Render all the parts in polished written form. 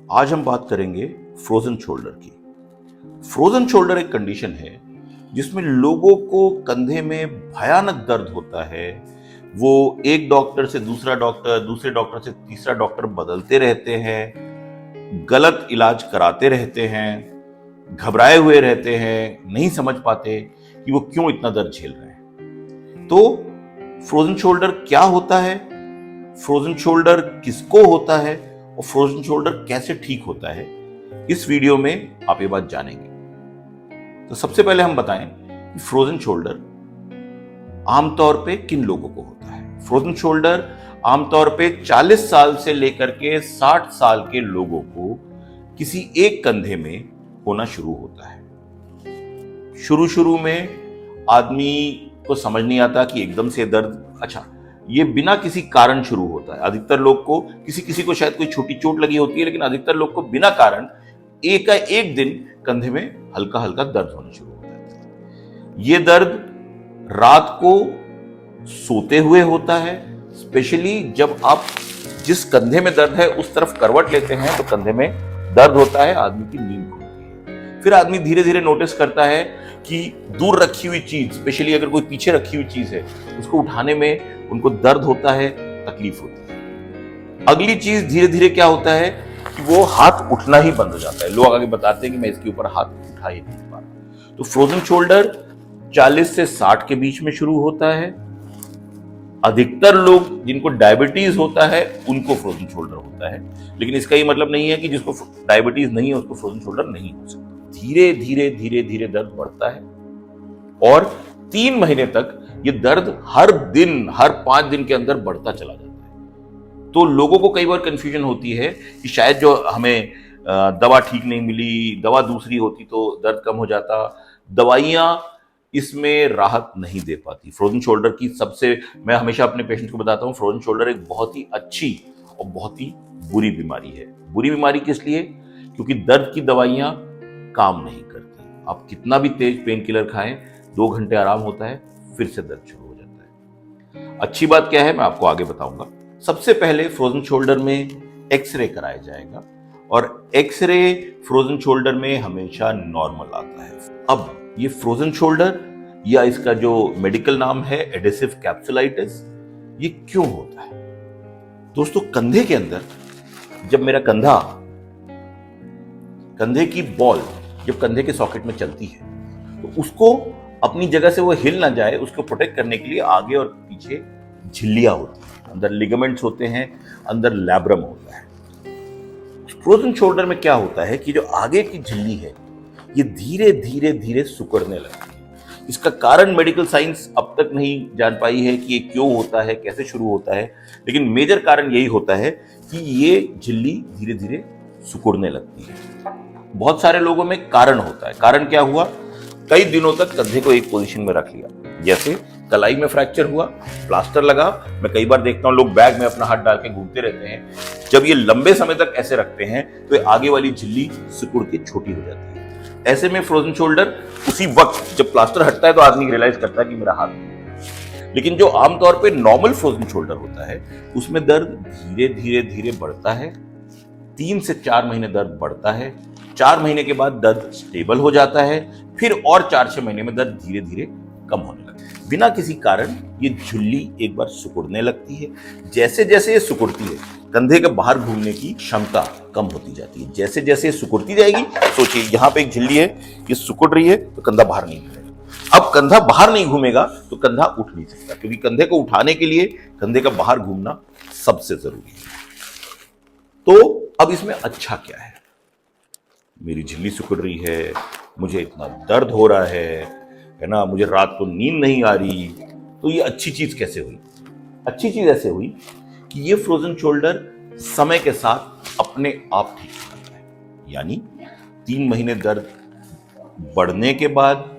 आज हम बात करेंगे फ्रोजन शोल्डर की। फ्रोजन शोल्डर एक कंडीशन है जिसमें लोगों को कंधे में भयानक दर्द होता है। वो एक डॉक्टर से दूसरा डॉक्टर, दूसरे डॉक्टर से तीसरा डॉक्टर बदलते रहते हैं, गलत इलाज कराते रहते हैं, घबराए हुए रहते हैं, नहीं समझ पाते कि वो क्यों इतना दर्द झेल रहे हैं। तो फ्रोजन शोल्डर क्या होता है, फ्रोजन शोल्डर किसको होता है और फ्रोजन शोल्डर कैसे ठीक होता है, इस वीडियो में आप ये बात जानेंगे। तो सबसे पहले हम बताएं कि फ्रोजन शोल्डर आमतौर पे किन लोगों को होता है। फ्रोजन शोल्डर आमतौर पे 40 साल से लेकर के 60 साल के लोगों को किसी एक कंधे में होना शुरू होता है। शुरू शुरू में आदमी को समझ नहीं आता कि एकदम से दर्द, ये बिना किसी कारण शुरू होता है। अधिकतर लोग को किसी को शायद कोई छोटी चोट लगी होती है, लेकिन अधिकतर लोग को बिना कारण एक दिन कंधे में हल्का हल्का दर्द होना शुरू होता है। ये दर्द रात को सोते हुए होता है, स्पेशली जब आप जिस कंधे में दर्द है उस तरफ करवट लेते हैं तो कंधे में दर्द होता है, आदमी की नींद खुलती है। फिर आदमी धीरे धीरे नोटिस करता है कि दूर रखी हुई चीज, स्पेशली अगर कोई पीछे रखी हुई चीज है, उसको उठाने में उनको दर्द होता है, तकलीफ होती है। अगली चीज धीरे धीरे क्या होता है कि वो हाथ उठना ही बंद हो जाता है। लोग आगे बताते हैं कि मैं इसके ऊपर हाथ उठा ही नहीं पा रहा। तो फ्रोजन शोल्डर 40 से 60 के बीच में शुरू होता है। अधिकतर लोग जिनको डायबिटीज होता है उनको फ्रोजन शोल्डर होता है, लेकिन इसका ये मतलब नहीं है कि जिसको डायबिटीज नहीं है उसको फ्रोजन शोल्डर नहीं हो सकता। धीरे धीरे धीरे धीरे दर्द बढ़ता है और 3 महीने तक ये दर्द हर दिन, हर 5 दिन के अंदर बढ़ता चला जाता है। तो लोगों को कई बार कंफ्यूजन होती है कि शायद जो हमें दवा ठीक नहीं मिली, दवा दूसरी होती तो दर्द कम हो जाता। दवाइयां इसमें राहत नहीं दे पाती। फ्रोजन शोल्डर की मैं हमेशा अपने पेशेंट को बताता हूं, फ्रोजन शोल्डर एक बहुत ही अच्छी और बहुत ही बुरी बीमारी है। बुरी बीमारी किस लिए? क्योंकि दर्द की दवाइयां काम नहीं करती। आप कितना भी तेज पेन किलर खाएं, 2 घंटे आराम होता है, फिर से दर्द शुरू हो जाता है। अच्छी बात क्या है मैं आपको आगे बताऊंगा। सबसे पहले फ्रोजन शोल्डर में एक्सरे कराया जाएगा और एक्सरे फ्रोजन शोल्डर में हमेशा नॉर्मल आता है। अब ये फ्रोजन शोल्डर या इसका जो मेडिकल नाम है एडेसिव कैप्सुलाइटिस, ये क्यों होता है? दोस्तों, कंधे के अंदर जब मेरा कंधे की बॉल जब कंधे के सॉकेट में चलती है तो उसको अपनी जगह से वो हिल ना जाए, उसको प्रोटेक्ट करने के लिए आगे और पीछे झिल्लियां होती हैं, अंदर लिगामेंट्स होते हैं, अंदर लैब्रम होता है। फ्रोजन शोल्डर में क्या होता है कि जो आगे की झिल्ली है ये धीरे धीरे धीरे सिकुड़ने लगती है। इसका कारण मेडिकल साइंस अब तक नहीं जान पाई है कि ये क्यों होता है, कैसे शुरू होता है, लेकिन मेजर कारण यही होता है कि ये झिल्ली धीरे धीरे सिकुड़ने लगती है। बहुत सारे लोगों में कारण होता है। कारण क्या हुआ? कई दिनों तक कंधे को एक पोजीशन में रख लिया, जैसे कलाई में फ्रैक्चर हुआ, प्लास्टर लगा। मैं कई बार देखता हूं लोग बैग में अपना हाथ डाल के घूमते रहते हैं। जब ये लंबे समय तक ऐसे रखते हैं तो आगे वाली झिल्ली सिकुड़ के छोटी हो जाती है। ऐसे में फ्रोजन शोल्डर उसी वक्त जब प्लास्टर हटता है तो आदमी रियलाइज करता है कि मेरा हाथ नहीं। लेकिन जो आमतौर पे नॉर्मल फ्रोजन शोल्डर होता है उसमें दर्द धीरे धीरे धीरे बढ़ता है। 3 से 4 महीने दर्द बढ़ता है, 4 महीने के बाद दर्द स्टेबल हो जाता है, फिर और 4-6 महीने में दर्द धीरे धीरे कम होने लगता है। बिना किसी कारण ये झिल्ली एक बार सिकुड़ने लगती है। जैसे जैसे ये सिकुड़ती है कंधे के बाहर घूमने की क्षमता कम होती जाती है। जैसे जैसे ये सिकुड़ती जाएगी, सोचिए यहाँ पे एक झिल्ली है, ये सिकुड़ रही है तो कंधा बाहर नहीं घूमेगा। अब कंधा बाहर नहीं घूमेगा तो कंधा उठ नहीं सकता, क्योंकि कंधे को उठाने के लिए कंधे का बाहर घूमना सबसे जरूरी है। तो अब इसमें अच्छा क्या है? मेरी झिल्ली सिकुड़ रही है, मुझे इतना दर्द हो रहा है ना, मुझे रात को नींद नहीं आ रही, तो ये अच्छी चीज कैसे हुई? अच्छी चीज ऐसे हुई कि ये फ्रोजन शोल्डर समय के साथ अपने आप ठीक हो जाता है। यानी 3 महीने दर्द बढ़ने के बाद,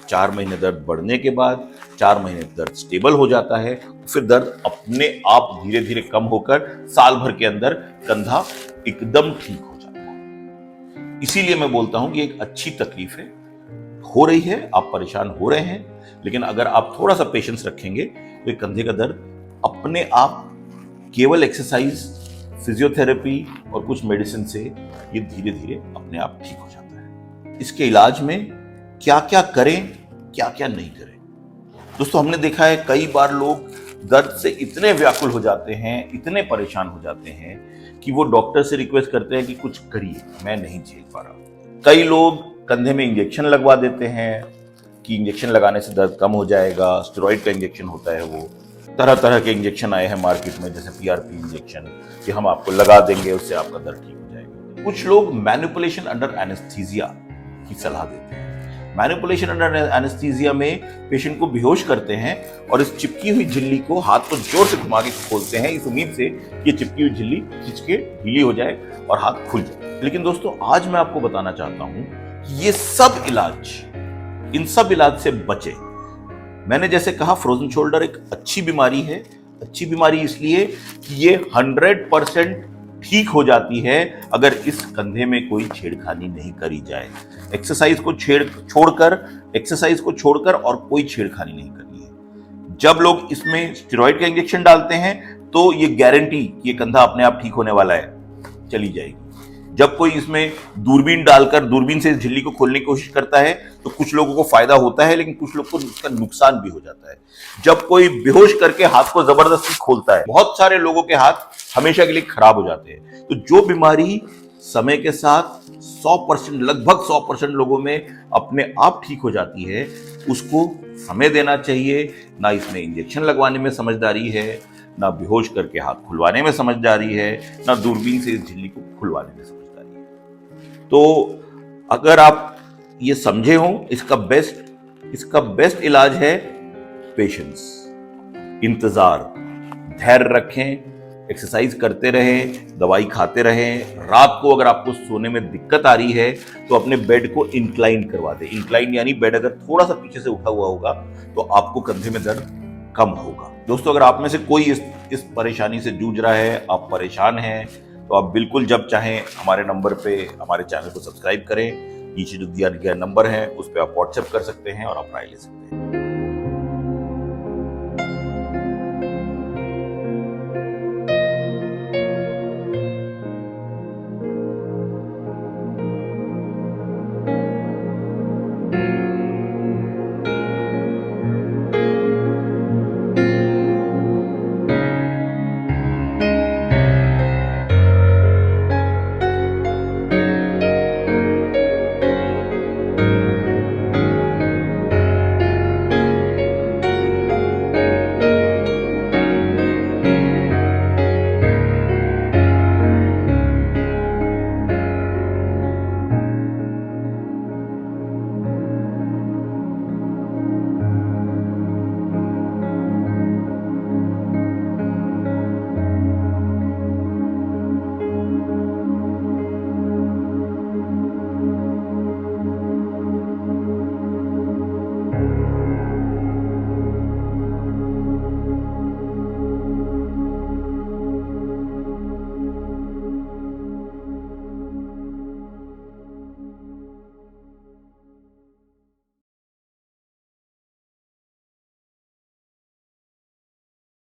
4 महीने दर्द बढ़ने के बाद, 4 महीने दर्द स्टेबल हो जाता है, फिर दर्द अपने आप धीरे धीरे कम होकर साल भर के अंदर कंधा एकदम ठीक हो जाता है। इसीलिए मैं बोलता हूं कि एक अच्छी तकलीफ है, हो रही है, आप परेशान हो रहे हैं, लेकिन अगर आप थोड़ा सा पेशेंस रखेंगे तो कंधे का दर्द अपने आप केवल एक्सरसाइज फिजियोथेरेपी और कुछ मेडिसिन से ये धीरे धीरे अपने आप ठीक हो जाता है। इसके इलाज में क्या क्या करें, क्या क्या नहीं करें। दोस्तों, हमने देखा है कई बार लोग दर्द से इतने व्याकुल हो जाते हैं, इतने परेशान हो जाते हैं कि वो डॉक्टर से रिक्वेस्ट करते हैं कि कुछ करिए, मैं नहीं झेल पा रहा। कई लोग कंधे में इंजेक्शन लगवा देते हैं कि इंजेक्शन लगाने से दर्द कम हो जाएगा। स्टेरॉइड का इंजेक्शन होता है, वो तरह तरह के इंजेक्शन आए हैं मार्केट में, जैसे पीआरपी इंजेक्शन, कि हम आपको लगा देंगे, उससे आपका दर्द ठीक हो जाएगा। कुछ लोग मैनिपुलेशन अंडर एनेस्थीसिया की सलाह देते हैं। मैनिपुलेशन अंडर एनेस्थीसिया में पेशेंट को बेहोश करते हैं और इस चिपकी हुई झिल्ली को हाथ को जोर से घुमा के खोलते हैं, इस उम्मीद से कि चिपकी हुई झिल्ली खिंच के ढीली हो जाए और हाथ खुल जाए। लेकिन दोस्तों, आज मैं आपको बताना चाहता हूं कि ये सब इलाज, इन सब इलाज से बचे। मैंने जैसे कहा, फ्रोजन शोल्डर एक अच्छी बीमारी है। अच्छी बीमारी इसलिए कि ये 100% ठीक हो जाती है अगर इस कंधे में कोई छेड़खानी नहीं करी जाए। एक्सरसाइज को छोड़कर और कोई छेड़खानी नहीं करनी है। जब लोग इसमें स्टेरॉइड का इंजेक्शन डालते हैं तो ये गारंटी कि ये कंधा अपने आप ठीक होने वाला है, चली जाएगी। जब कोई इसमें दूरबीन डालकर दूरबीन से झिल्ली को खोलने की कोशिश करता है तो कुछ लोगों को फायदा होता है, लेकिन कुछ लोग को उसका नुकसान भी हो जाता है। जब कोई बेहोश करके हाथ को जबरदस्ती खोलता है, बहुत सारे लोगों के हाथ हमेशा के लिए खराब हो जाते हैं। तो जो बीमारी समय के साथ 100%, लगभग 100% लोगों में अपने आप ठीक हो जाती है, उसको समय देना चाहिए। ना इसमें इंजेक्शन लगवाने में समझदारी है, ना बेहोश करके हाथ खुलवाने में समझदारी है, ना दूरबीन से इस झिल्ली को खुलवाने में समझदारी है। तो अगर आप ये समझे हो, इसका बेस्ट इलाज है पेशेंस, इंतजार, धैर्य रखें, एक्सरसाइज करते रहें, दवाई खाते रहें। रात को अगर आपको सोने में दिक्कत आ रही है तो अपने बेड को इंक्लाइन करवा दें। इंक्लाइन यानी बेड अगर थोड़ा सा पीछे से उठा हुआ होगा तो आपको कंधे में दर्द कम होगा। दोस्तों, अगर आप में से कोई इस परेशानी से जूझ रहा है, आप परेशान हैं, तो आप बिल्कुल जब चाहें हमारे नंबर पे हमारे चैनल को सब्सक्राइब करें। नीचे जो दिया गया नंबर है उस पर आप व्हाट्सएप कर सकते हैं और आप राय ले सकते हैं।